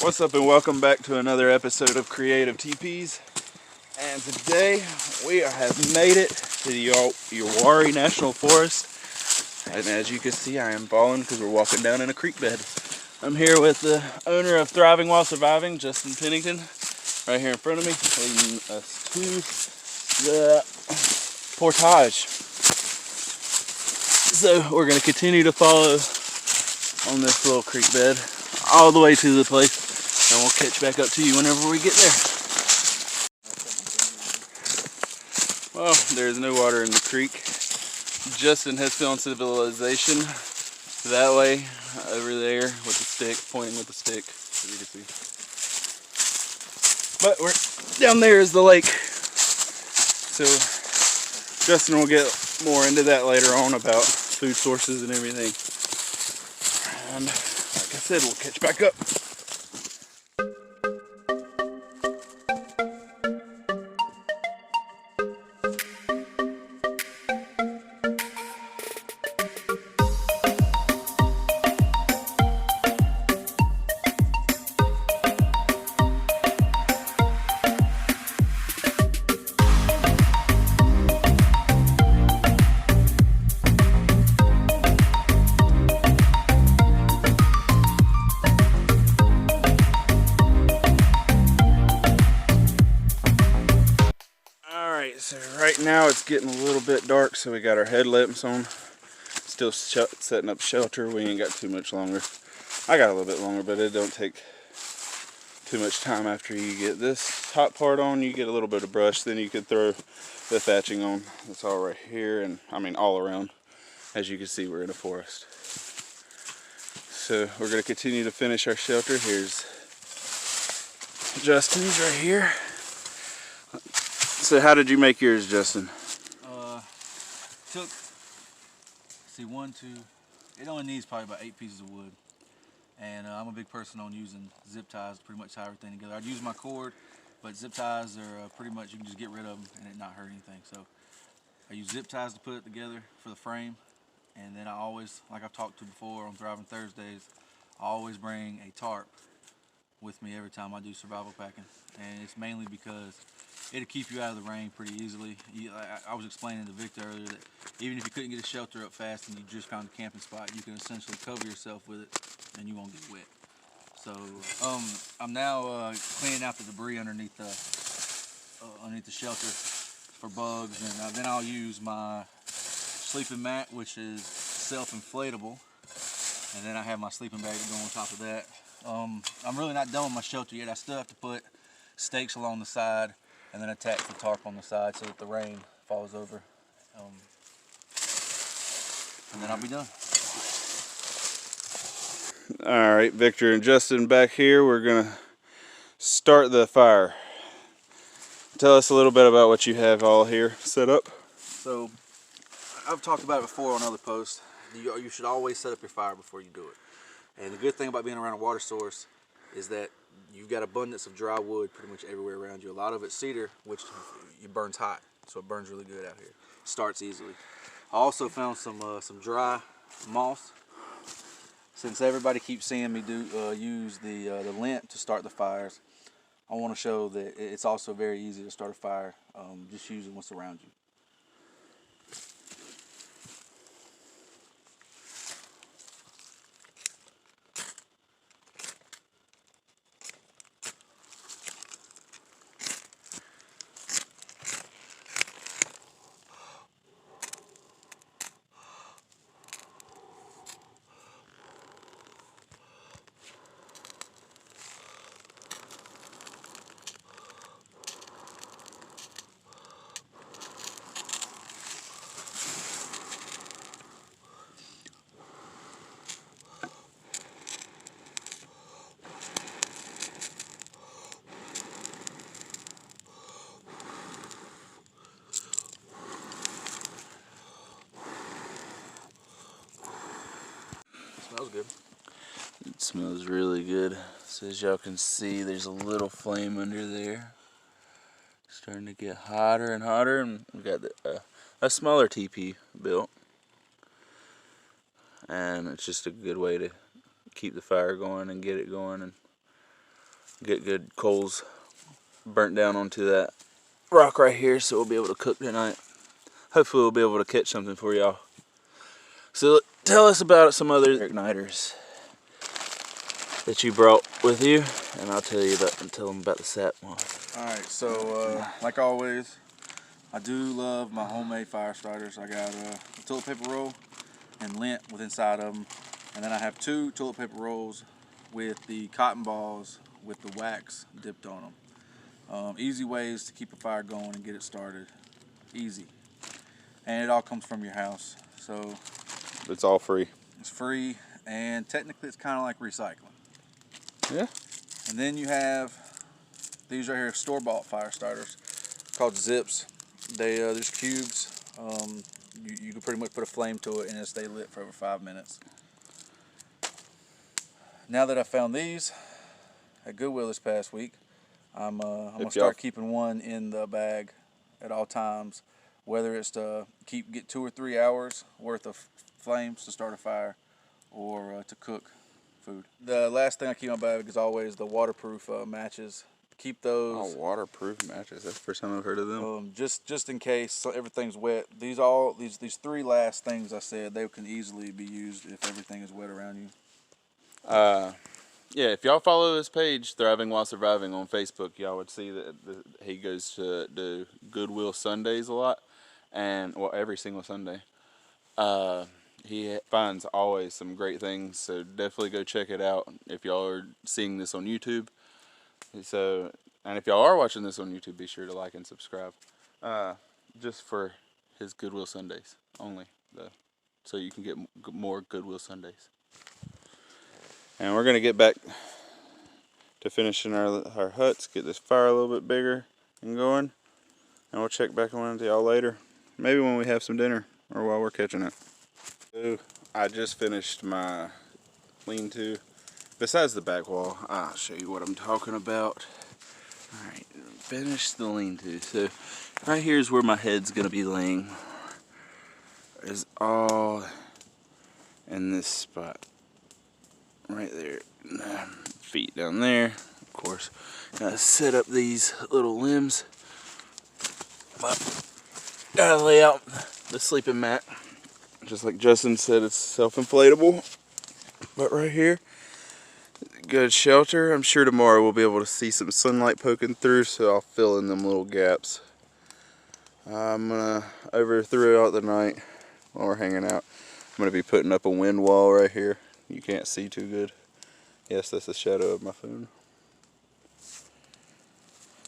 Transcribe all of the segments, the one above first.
What's up and welcome back to another episode of Creative TeePees. And today we have made it to the Uwharrie National Forest. And as you can see, I am balling because we're walking down in a creek bed. I'm here with the owner of Thriving While Surviving, Justin Pennington, right here in front of me, leading us to the portage. So we're going to continue to follow on this little creek bed all the way to the place, and we'll catch back up to you whenever we get there. Well, there's no water in the creek. Justin has found civilization that way, over there with the stick, pointing with the stick, as you can see. But down there is the lake. So Justin will get more into that later on about food sources and everything. And like I said, we'll catch back up. So right now it's getting a little bit dark, so we got our headlamps on. Still setting up shelter. We ain't got too much longer. I got a little bit longer, but it don't take too much time after you get this top part on. You get a little bit of brush, then you can throw the thatching on. That's all right here, and I mean all around. As you can see, we're in a forest. So we're going to continue to finish our shelter. Here's Justin's right here. So how did you make yours, Justin? Took, one, two, it only needs probably about 8 pieces of wood. And I'm a big person on using zip ties to pretty much tie everything together. I'd use my cord, but zip ties are pretty much, you can just get rid of them and it not hurt anything. So I use zip ties to put it together for the frame. And then I always, like I've talked to before on Thriving Thursdays, I always bring a tarp with me every time I do survival packing. And it's mainly because it'll keep you out of the rain pretty easily. I was explaining to Victor earlier that even if you couldn't get a shelter up fast and you just found a camping spot, you can essentially cover yourself with it and you won't get wet. So I'm now cleaning out the debris underneath the shelter for bugs, and then I'll use my sleeping mat, which is self-inflatable, and then I have my sleeping bag to go on top of that. I'm really not done with my shelter yet. I still have to put stakes along the side and then attach the tarp on the side so that the rain falls over. And then I'll be done. Alright, Victor and Justin back here. We're going to start the fire. Tell us a little bit about what you have all here set up. So, I've talked about it before on other posts. You should always set up your fire before you do it. And the good thing about being around a water source is that you've got abundance of dry wood pretty much everywhere around you. A lot of it's cedar, which it burns hot, so it burns really good out here. It starts easily. I also found some dry moss. Since everybody keeps seeing me use the lint to start the fires, I want to show that it's also very easy to start a fire just using what's around you. Smells good. It smells really good. So as y'all can see, there's a little flame under there. Starting to get hotter and hotter, and we've got a smaller teepee built. And it's just a good way to keep the fire going and get it going. And Get good coals burnt down onto that rock right here, so we'll be able to cook tonight. Hopefully we'll be able to catch something for y'all. So tell us about some other igniters that you brought with you, and I'll tell them about the sap one. Alright, so like always, I do love my homemade fire starters. I got a toilet paper roll and lint with inside of them, and then I have 2 toilet paper rolls with the cotton balls with the wax dipped on them. Easy ways to keep a fire going and get it started. Easy. And it all comes from your house. So it's all free. It's free, and technically it's kind of like recycling. Yeah. And then you have these right here, store-bought fire starters called Zips. They're just cubes. You can pretty much put a flame to it and it'll stay lit for over 5 minutes. Now that I found these at Goodwill this past week, I'm gonna start keeping one in the bag at all times, whether it's to get 2 or 3 hours worth of flames to start a fire, or to cook food. The last thing I keep in my bag is always the waterproof matches. Keep those. Oh, waterproof matches. That's the first time I've heard of them. Just in case everything's wet. These 3 last things I said, they can easily be used if everything is wet around you. Yeah, if y'all follow his page, Thriving While Surviving, on Facebook, y'all would see that he goes to do Goodwill Sundays a lot, and well, every single Sunday. He finds always some great things, so definitely go check it out if y'all are seeing this on YouTube. So, and if y'all are watching this on YouTube, be sure to like and subscribe. Just for his Goodwill Sundays only, though, so you can get more Goodwill Sundays. And we're gonna get back to finishing our huts, get this fire a little bit bigger and going, and we'll check back on with y'all later. Maybe when we have some dinner, or while we're catching it. So, I just finished my lean-to. Besides the back wall, I'll show you what I'm talking about. Alright, finished the lean-to. So, right here is where my head's gonna be laying. It's all in this spot. Right there. Feet down there. Of course, gotta set up these little limbs. But gotta lay out the sleeping mat. Just like Justin said, it's self-inflatable. But right here, good shelter. I'm sure tomorrow we'll be able to see some sunlight poking through, so I'll fill in them little gaps. I'm gonna, throughout the night while we're hanging out, I'm gonna be putting up a wind wall right here. You can't see too good. Yes, that's the shadow of my phone.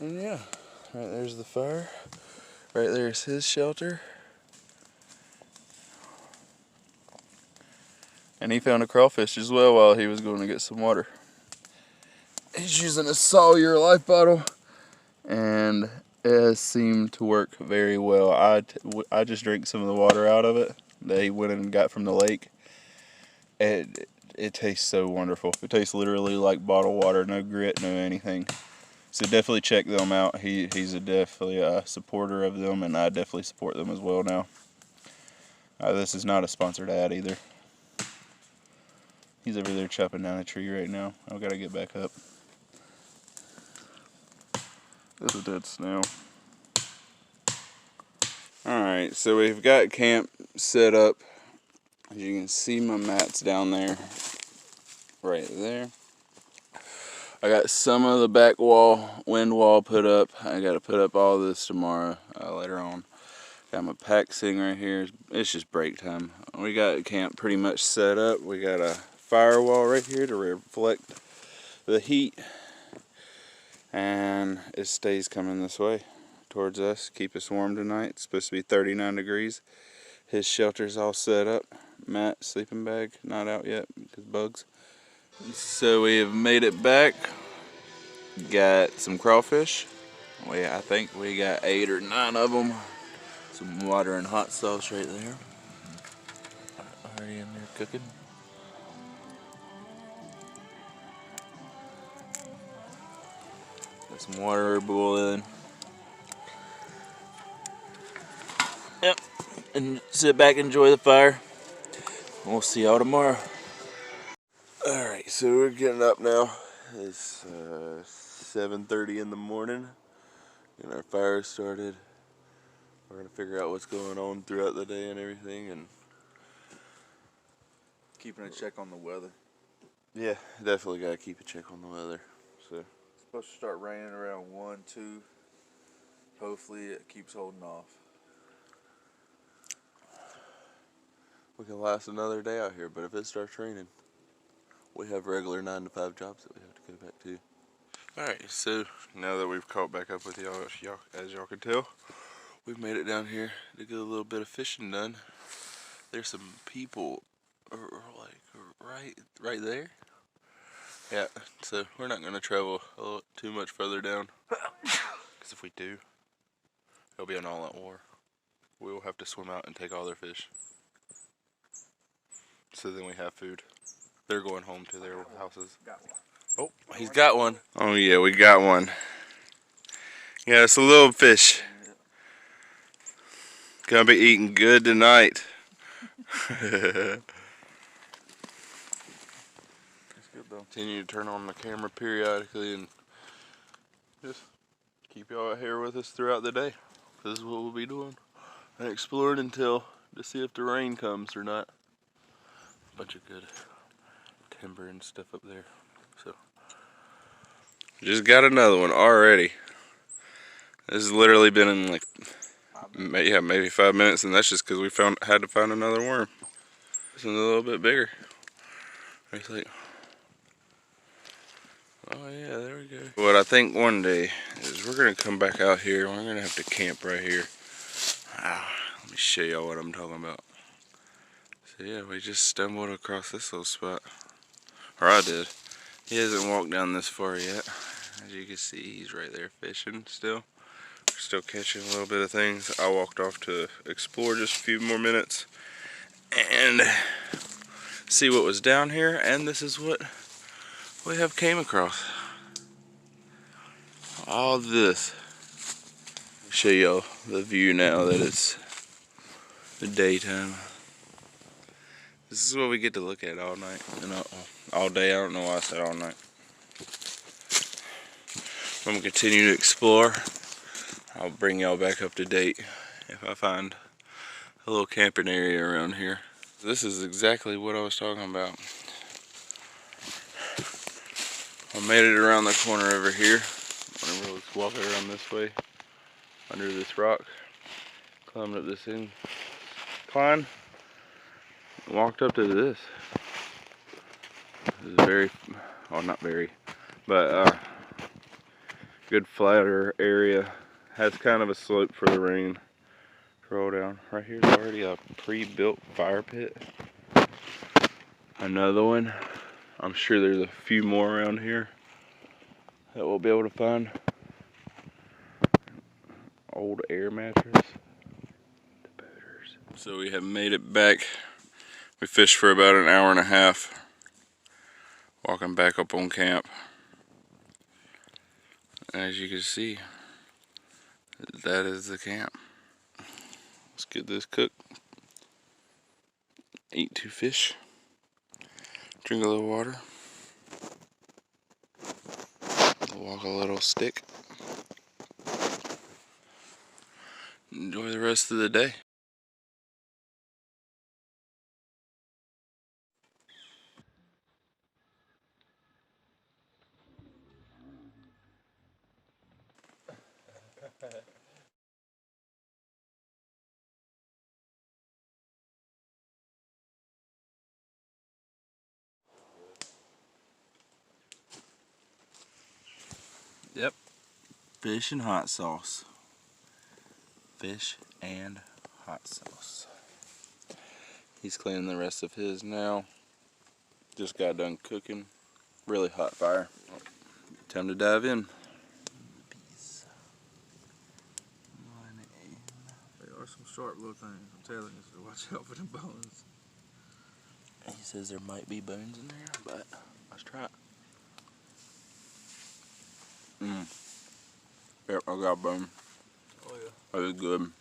And yeah, right there's the fire. Right there's his shelter. And he found a crawfish as well while he was going to get some water. He's using a Sawyer life bottle, and it has seemed to work very well. I just drank some of the water out of it that he went and got from the lake. It tastes so wonderful. It tastes literally like bottled water, no grit, no anything. So definitely check them out. He's definitely a supporter of them, and I definitely support them as well now. This is not a sponsored ad either. He's over there chopping down a tree right now. I've got to get back up. There's a dead snail. Alright, so we've got camp set up. As you can see, my mat's down there. Right there. I got some of the back wall, wind wall put up. I got to put up all this tomorrow, later on. Got my pack sitting right here. It's just break time. We got camp pretty much set up. We got a firewall right here to reflect the heat, and it stays coming this way towards us, keep us warm tonight. It's supposed to be 39 degrees. His shelter's all set up. Mat, sleeping bag, not out yet because bugs. So we have made it back. Got some crawfish. I think we got 8 or 9 of them. Some water and hot sauce right there. Already in there cooking. Got some water boiling. Yep. And sit back and enjoy the fire. We'll see y'all tomorrow. Alright, so we're getting up now. It's 7:30 in the morning, and our fire started. We're gonna figure out what's going on throughout the day and everything, and Keeping a check on the weather. yeah, definitely gotta keep a check on the weather. So It's supposed to start raining around 1, 2. Hopefully it keeps holding off. we can last another day out here, but if it starts raining, we have regular 9 to 5 jobs that we have to go back to. Alright, so now that we've caught back up with y'all, as y'all can tell, we've made it down here to get a little bit of fishing done. There's some people like right there. Yeah, so we're not gonna travel too much further down, because if we do, it'll be an all-out war. We will have to swim out and take all their fish. So then we have food. They're going home to their houses. Oh, he's got one. Oh yeah, we got one. Yeah, it's a little fish. Gonna be eating good tonight. That's good though. Continue to turn on the camera periodically and just keep y'all out here with us throughout the day. This is what we'll be doing. And exploring until to see if the rain comes or not. Bunch of good timber and stuff up there. So Just got another one already. This has literally been in like, maybe 5 minutes, and that's just because we had to find another worm. This one's a little bit bigger. It's like, oh yeah, there we go. What I think one day is we're gonna come back out here and we're gonna have to camp right here. Let me show y'all what I'm talking about. So yeah, we just stumbled across this little spot. Or I did. He hasn't walked down this far yet. As you can see, he's right there fishing still. We're still catching a little bit of things. I walked off to explore just a few more minutes and see what was down here, and this is what we have came across. All this. Show y'all the view now that it's the daytime. This is what we get to look at all night and all day. I don't know why I said all night. I'm gonna continue to explore. I'll bring y'all back up to date if I find a little camping area around here. This is exactly what I was talking about. I made it around the corner over here. I'm gonna walk around this way, under this rock, climbed up this incline, and walked up to this. This is very, well, not very, but good flatter area. Has kind of a slope for the rain to roll down. Right here's already a pre-built fire pit. Another one. I'm sure there's a few more around here that we'll be able to find. Old air mattress. So we have made it back. We fished for about an hour and a half. Walking back up on camp. As you can see, that is the camp. Let's get this cooked. Eat 2 fish. Drink a little water. Walk a little stick. Enjoy the rest of the day. Yep. Fish and hot sauce. Fish and hot sauce. He's cleaning the rest of his now. Just got done cooking. Really hot fire. Time to dive in. They are some sharp little things. I'm telling you, so watch out for the bones. He says there might be bones in there, but let's try it. Yep, I got a bone. Oh yeah. That is good.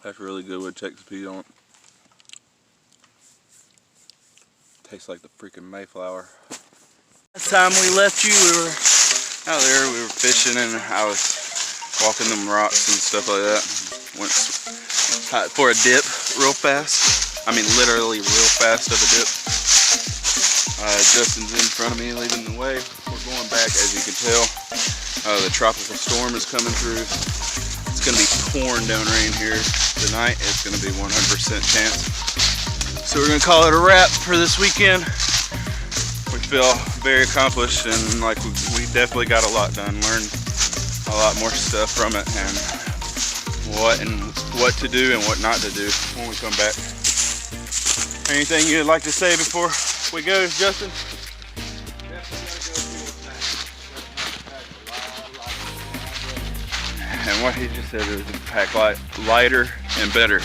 That's really good with Texas peas on it. Tastes like the freaking Mayflower. Last time we left you, we were out there, we were fishing, and I was walking them rocks and stuff like that. Went for a dip real fast. I mean, literally real fast of a dip. Justin's in front of me, leading the way. We're going back, as you can tell. The tropical storm is coming through. It's going to be pouring down rain here tonight. It's going to be 100% chance. So we're going to call it a wrap for this weekend. We feel very accomplished, and like we definitely got a lot done. Learned a lot more stuff from it, and what to do and what not to do when we come back. Anything you'd like to say before we go, Justin? And what he just said is to pack lighter and better.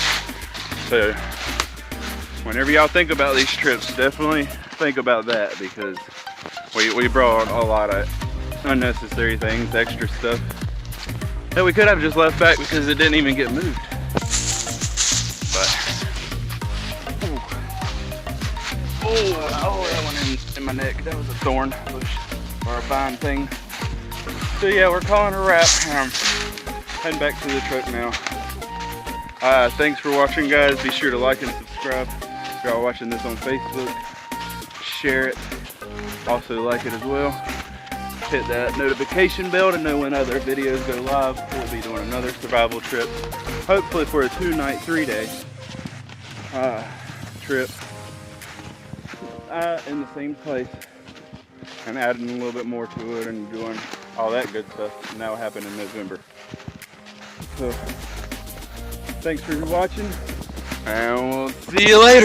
So whenever y'all think about these trips, definitely think about that, because we brought a lot of unnecessary things, extra stuff that we could have just left back because it didn't even get moved. But oh, that went in my neck. That was a thorn bush or a vine thing. So yeah, we're calling a wrap. Heading back to the truck now. Thanks for watching, guys. Be sure to like and subscribe. If y'all watching this on Facebook, share it. Also like it as well. Hit that notification bell to know when other videos go live. We'll be doing another survival trip. Hopefully for a 2-night, 3-day trip in the same place, and adding a little bit more to it and doing all that good stuff. And that will happen in November. So thanks for watching, and we'll see you later.